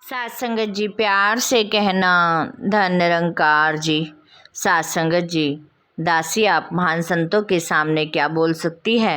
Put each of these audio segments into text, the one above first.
सात संगत जी प्यार से कहना धन निरंकार जी। सात संगत जी, दासी आप महान संतों के सामने क्या बोल सकती है।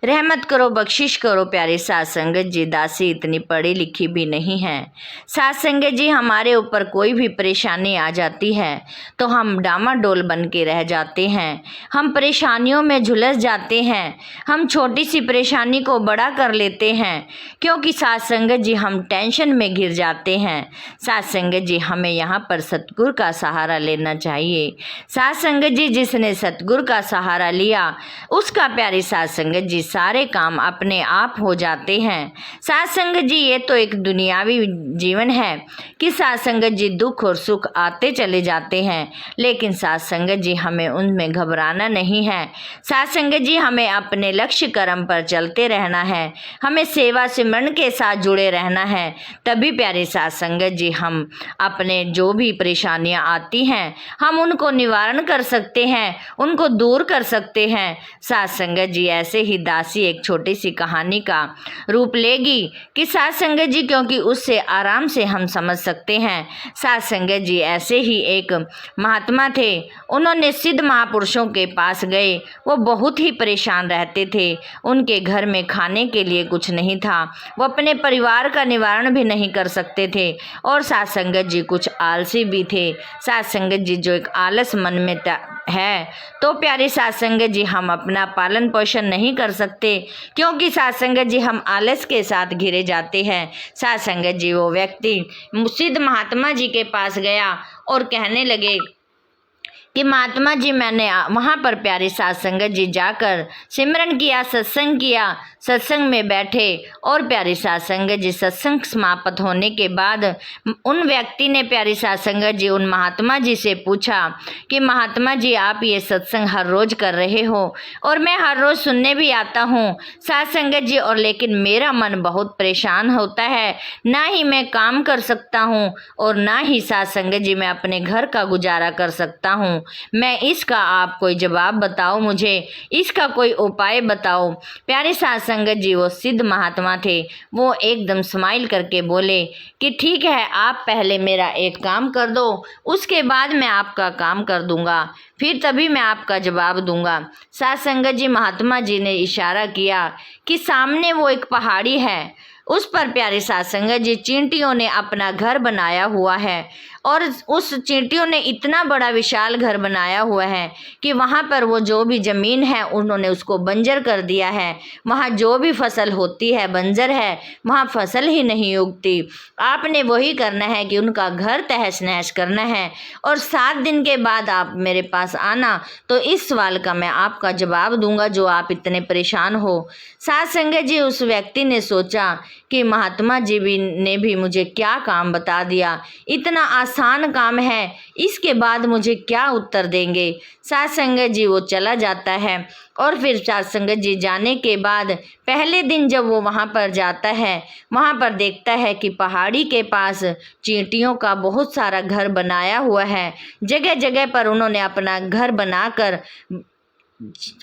रहमत करो, बख्शिश करो प्यारी सात संगत जी। दासी इतनी पढ़ी लिखी भी नहीं है। सात संगत जी, हमारे ऊपर कोई भी परेशानी आ जाती है तो हम डामाडोल बन के रह जाते हैं। हम परेशानियों में झुलस जाते हैं। हम छोटी सी परेशानी को बड़ा कर लेते हैं क्योंकि सात संगत जी हम टेंशन में घिर जाते हैं। सात संगत जी, हमें यहाँ पर सतगुरु का सहारा लेना चाहिए। सात संगत जी, जिसने सतगुरु का सहारा लिया उसका प्यारी सात संगत जी सारे काम अपने आप हो जाते हैं। सात संगत जी, ये तो एक दुनियावी जीवन है कि सात संगत जी दुख और सुख आते चले जाते हैं, लेकिन सात संगत जी हमें उनमें घबराना नहीं है। सात संगत जी, हमें अपने लक्ष्य कर्म पर चलते रहना है। हमें सेवा सिमरन के साथ जुड़े रहना है। तभी प्यारी सात संगत जी हम अपने जो भी परेशानियां आती हैं हम उनको निवारण कर सकते हैं, उनको दूर कर सकते हैं। सात संगत जी, ऐसे ही दासी एक छोटी सी कहानी का रूप लेगी कि सात संगत जी, क्योंकि उससे आराम से हम समझ सकते हैं। सात संगत जी, ऐसे ही एक महात्मा थे। उन्होंने सिद्ध महापुरुषों के पास गए। वो बहुत ही परेशान रहते थे। उनके घर में खाने के लिए कुछ नहीं था। वो अपने परिवार का निवारण भी नहीं कर सकते थे और सात संगत जी कुछ आलसी भी थे। सात संगत जी, जो एक आलस मन में है तो प्यारी सात संगत जी हम अपना पालन पोषण नहीं कर सकते क्योंकि सात संगत जी हम आलस के साथ घिरे जाते हैं। सात संगत जी, वो व्यक्ति सिद्ध महात्मा जी के पास गया और कहने लगे कि महात्मा जी, मैंने वहाँ पर प्यारी सात संगत जी जाकर सिमरन किया, सत्संग किया, सत्संग में बैठे और प्यारी सात संगत जी सत्संग समाप्त होने के बाद उन व्यक्ति ने प्यारी सात संगत जी उन महात्मा जी से पूछा कि महात्मा जी, आप ये सत्संग हर रोज़ कर रहे हो और मैं हर रोज़ सुनने भी आता हूँ सात संगत जी, और लेकिन मेरा मन बहुत परेशान होता है। ना ही मैं काम कर सकता हूँ और ना ही सात संगत जी मैं अपने घर का गुजारा कर सकता हूँ। मैं इसका आप कोई जवाब बताओ, मुझे इसका कोई उपाय बताओ। प्यारे सात संगत जी, वो सिद्ध महात्मा थे। वो एकदम स्माइल करके बोले कि ठीक है, आप पहले मेरा एक काम कर दो, उसके बाद मैं आपका काम कर दूंगा, फिर तभी मैं आपका जवाब दूंगा। सात संगत जी, महात्मा जी ने इशारा किया कि सामने वो एक पहाड़ी है, उस पर प्यारे सात संगत जी चींटियों ने अपना घर बनाया हुआ है और उस चींटियों ने इतना बड़ा विशाल घर बनाया हुआ है कि वहाँ पर वो जो भी ज़मीन है उन्होंने उसको बंजर कर दिया है। वहाँ जो भी फसल होती है बंजर है, वहाँ फसल ही नहीं उगती। आपने वही करना है कि उनका घर तहस नहस करना है और 7 दिन के बाद आप मेरे पास आना, तो इस सवाल का मैं आपका जवाब दूंगा जो आप इतने परेशान हो। सात संगत जी, उस व्यक्ति ने सोचा कि महात्मा जी ने भी मुझे क्या काम बता दिया, इतना आसान काम है, इसके बाद मुझे क्या उत्तर देंगे। सात संगत जी वो चला जाता है और फिर सात संगत जी जाने के बाद पहले दिन जब वो वहाँ पर जाता है, वहाँ पर देखता है कि पहाड़ी के पास चींटियों का बहुत सारा घर बनाया हुआ है। जगह जगह पर उन्होंने अपना घर बनाकर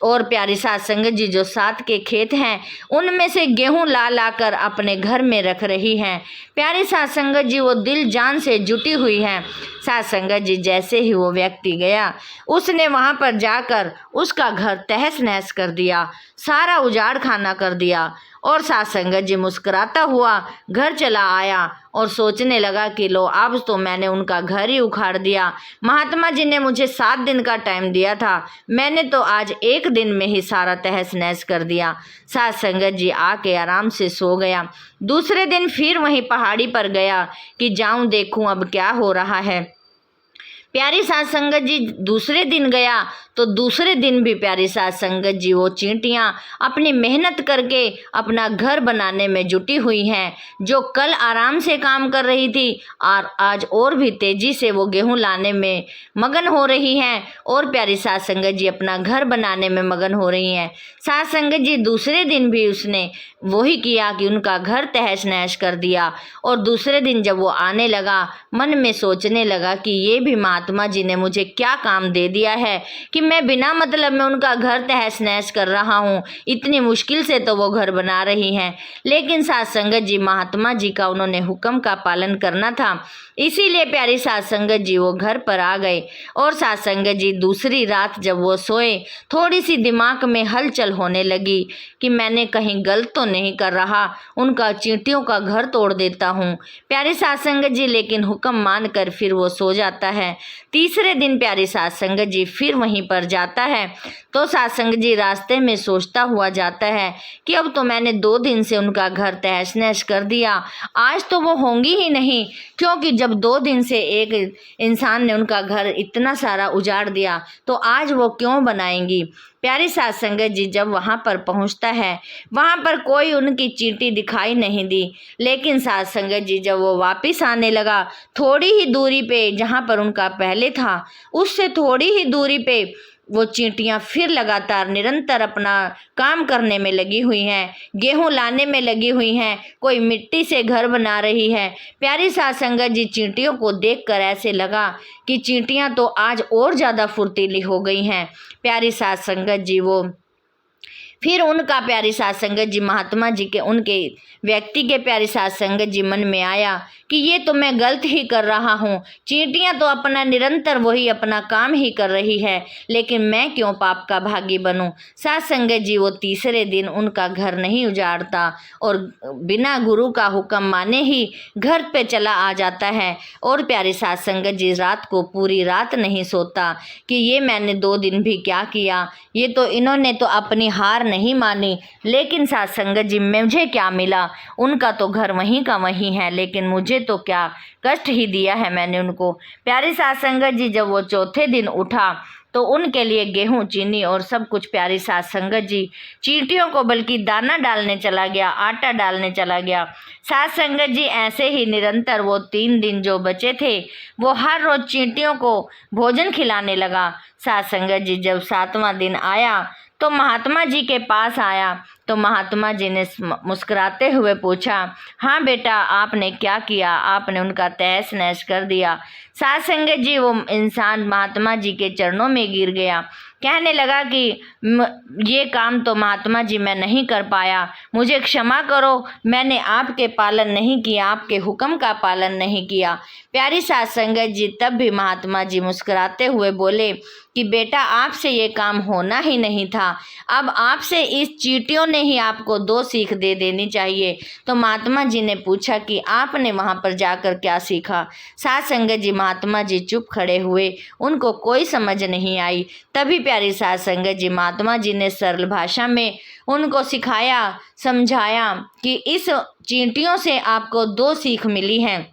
और प्यारी सात संगत जी जो साथ के खेत हैं उनमें से गेहूं ला ला कर अपने घर में रख रही हैं। प्यारी सात संगत जी वो दिल जान से जुटी हुई हैं। सात संगत जी जैसे ही वो व्यक्ति गया, उसने वहाँ पर जाकर उसका घर तहस नहस कर दिया, सारा उजाड़ खाना कर दिया और सात संगत जी मुस्कुराता हुआ घर चला आया और सोचने लगा कि लो, अब तो मैंने उनका घर ही उखाड़ दिया। महात्मा जी ने मुझे 7 दिन का टाइम दिया था, मैंने तो आज 1 दिन में ही सारा तहस नहस कर दिया। सात संगत जी आके आराम से सो गया। दूसरे दिन फिर वहीं पहाड़ी पर गया कि जाऊं देखूं अब क्या हो रहा है। प्यारी सात संगत जी दूसरे दिन गया तो दूसरे दिन भी प्यारी सात संगत जी वो चींटियाँ अपनी मेहनत करके अपना घर बनाने में जुटी हुई हैं। जो कल आराम से काम कर रही थी और आज और भी तेज़ी से वो गेहूं लाने में मगन हो रही हैं और प्यारी सात संगत जी अपना घर बनाने में मगन हो रही हैं। सात संगत जी दूसरे दिन भी उसने वही किया कि उनका घर तहस नहस कर दिया और दूसरे दिन जब वो आने लगा मन में सोचने लगा कि ये भी महात्मा जी ने मुझे क्या काम दे दिया है कि मैं बिना मतलब में उनका घर तहस नहस कर रहा हूँ। इतनी मुश्किल से तो वो घर बना रही हैं, लेकिन साध संगत जी महात्मा जी का उन्होंने हुक्म का पालन करना था, इसीलिए प्यारी साध संगत जी वो घर पर आ गए। और साध संगत जी दूसरी रात जब वो सोए, थोड़ी सी दिमाग में हलचल होने लगी कि मैंने कहीं गलत तो नहीं कर रहा, उनका चींटियों का घर तोड़ देता हूँ। प्यारी साध संगत जी लेकिन हुक्म मानकर फिर वो सो जाता है। तीसरे दिन प्यारी साध संगत जी फिर वहीं पर जाता है, तो साध संगत जी रास्ते में सोचता हुआ जाता है कि अब तो मैंने 2 दिन से उनका घर तहस नहस कर दिया, आज तो वो होंगी ही नहीं, क्योंकि जब 2 दिन से एक इंसान ने उनका घर इतना सारा उजाड़ दिया तो आज वो क्यों बनाएंगी। प्यारी साध संगत जी जब वहाँ पर पहुँचता है, वहाँ पर कोई उनकी चींटी दिखाई नहीं दी, लेकिन साध संगत जी जब वो वापस आने लगा, थोड़ी ही दूरी पे जहाँ पर उनका पहले था, उससे थोड़ी ही दूरी पे वो चींटियां फिर लगातार निरंतर अपना काम करने में लगी हुई हैं, गेहूं लाने में लगी हुई हैं, कोई मिट्टी से घर बना रही है। प्यारी साध संगत जी चींटियों को देखकर ऐसे लगा कि चींटियां तो आज और ज़्यादा फुर्तीली हो गई हैं। प्यारी साध संगत जी वो फिर उनका प्यारी साध संगत जी महात्मा जी के उनके व्यक्ति के प्यारी साध संगत जी मन में आया कि ये तो मैं गलत ही कर रहा हूँ, चींटियाँ तो अपना निरंतर वही अपना काम ही कर रही है, लेकिन मैं क्यों पाप का भागी बनूं। साध संगत जी वो तीसरे दिन उनका घर नहीं उजाड़ता और बिना गुरु का हुक्म माने ही घर पे चला आ जाता है। और प्यारी साध संगत जी रात को पूरी रात नहीं सोता कि ये मैंने 2 दिन भी क्या किया, ये तो इन्होंने तो अपनी हार नहीं मानी, लेकिन साध संगत जी मुझे क्या मिला, उनका तो घर वहीं का वहीं है, लेकिन मुझे तो क्या कष्ट ही दिया है मैंने उनको। प्यारी साध संगत जी जब वो चौथे दिन उठा तो उनके लिए गेहूं, चीनी और सब कुछ प्यारी साध संगत जी चींटियों को बल्कि दाना डालने चला गया, आटा डालने चला गया। साध संगत जी ऐसे ही निरंतर वो 3 दिन जो बचे थे वो हर रोज चींटियों को भोजन खिलाने लगा। साध संगत जी जब 7वां दिन आया तो महात्मा जी के पास आया, तो महात्मा जी ने मुस्कुराते हुए पूछा, हाँ बेटा आपने क्या किया, आपने उनका तहस नहस कर दिया। साध संगत जी वो इंसान महात्मा जी के चरणों में गिर गया, कहने लगा कि ये काम तो महात्मा जी मैं नहीं कर पाया, मुझे क्षमा करो, मैंने आपके पालन नहीं किया, आपके हुक्म का पालन नहीं किया। प्यारी साध संगत जी तब भी महात्मा जी मुस्कुराते हुए बोले कि बेटा आपसे ये काम होना ही नहीं था, अब आपसे इस चींटियों ने ही आपको 2 सीख दे देनी चाहिए। तो महात्मा जी ने पूछा कि आपने वहाँ पर जाकर क्या सीखा। साध संगत जी महात्मा जी चुप खड़े हुए, उनको कोई समझ नहीं आई। तभी प्यारी साध संगत जी महात्मा जी ने सरल भाषा में उनको सिखाया, समझाया कि इस चींटियों से आपको 2 सीख मिली हैं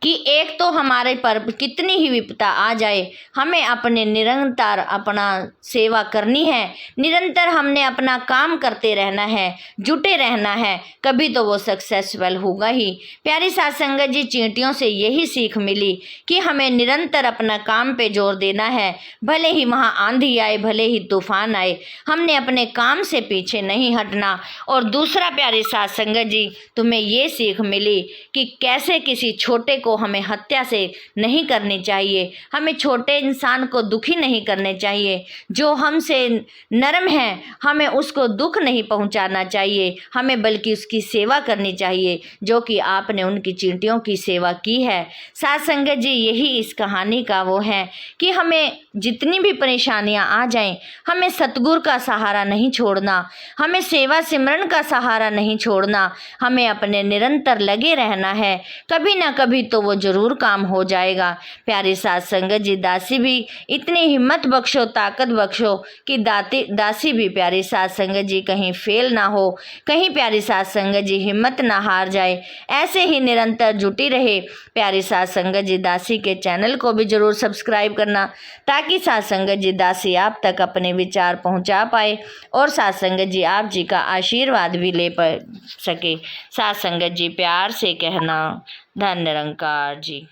कि एक तो हमारे पर कितनी ही विपदा आ जाए, हमें अपने निरंतर अपना सेवा करनी है, निरंतर हमने अपना काम करते रहना है, जुटे रहना है, कभी तो वो सक्सेसफुल होगा ही। प्यारी साध संगत जी चींटियों से यही सीख मिली कि हमें निरंतर अपना काम पे जोर देना है, भले ही वहाँ आंधी आए, भले ही तूफान आए, हमने अपने काम से पीछे नहीं हटना। और दूसरा प्यारी साध संगत जी तुम्हें ये सीख मिली कि कैसे किसी छोटे को हमें हत्या से नहीं करनी चाहिए, हमें छोटे इंसान को दुखी नहीं करने चाहिए, जो हमसे नरम है हमें उसको दुख नहीं पहुंचाना चाहिए, हमें बल्कि उसकी सेवा करनी चाहिए, जो कि आपने उनकी चींटियों की सेवा की है। साध संगत जी यही इस कहानी का वो है कि हमें जितनी भी परेशानियां आ जाएं, हमें सतगुरु का सहारा नहीं छोड़ना, हमें सेवा सिमरन का सहारा नहीं छोड़ना, हमें अपने निरंतर लगे रहना है, कभी ना कभी तो वो जरूर काम हो जाएगा। प्यारी साध संगत जी दासी भी इतनी हिम्मत बख्शो, ताकत बख्शो कि दासी भी प्यारी साध संगत जी कहीं फेल ना हो, कहीं प्यारी साध संगत जी हिम्मत ना हार जाए, ऐसे ही निरंतर जुटी रहे। प्यारी साध संगत जी दासी के चैनल को भी जरूर सब्सक्राइब करना, ताकि साध संगत जी दासी आप तक अपने विचार पहुंचा पाए और साध संगत जी आप जी का आशीर्वाद भी ले सके। साध संगत जी प्यार से कहना, धन निरंकार जी।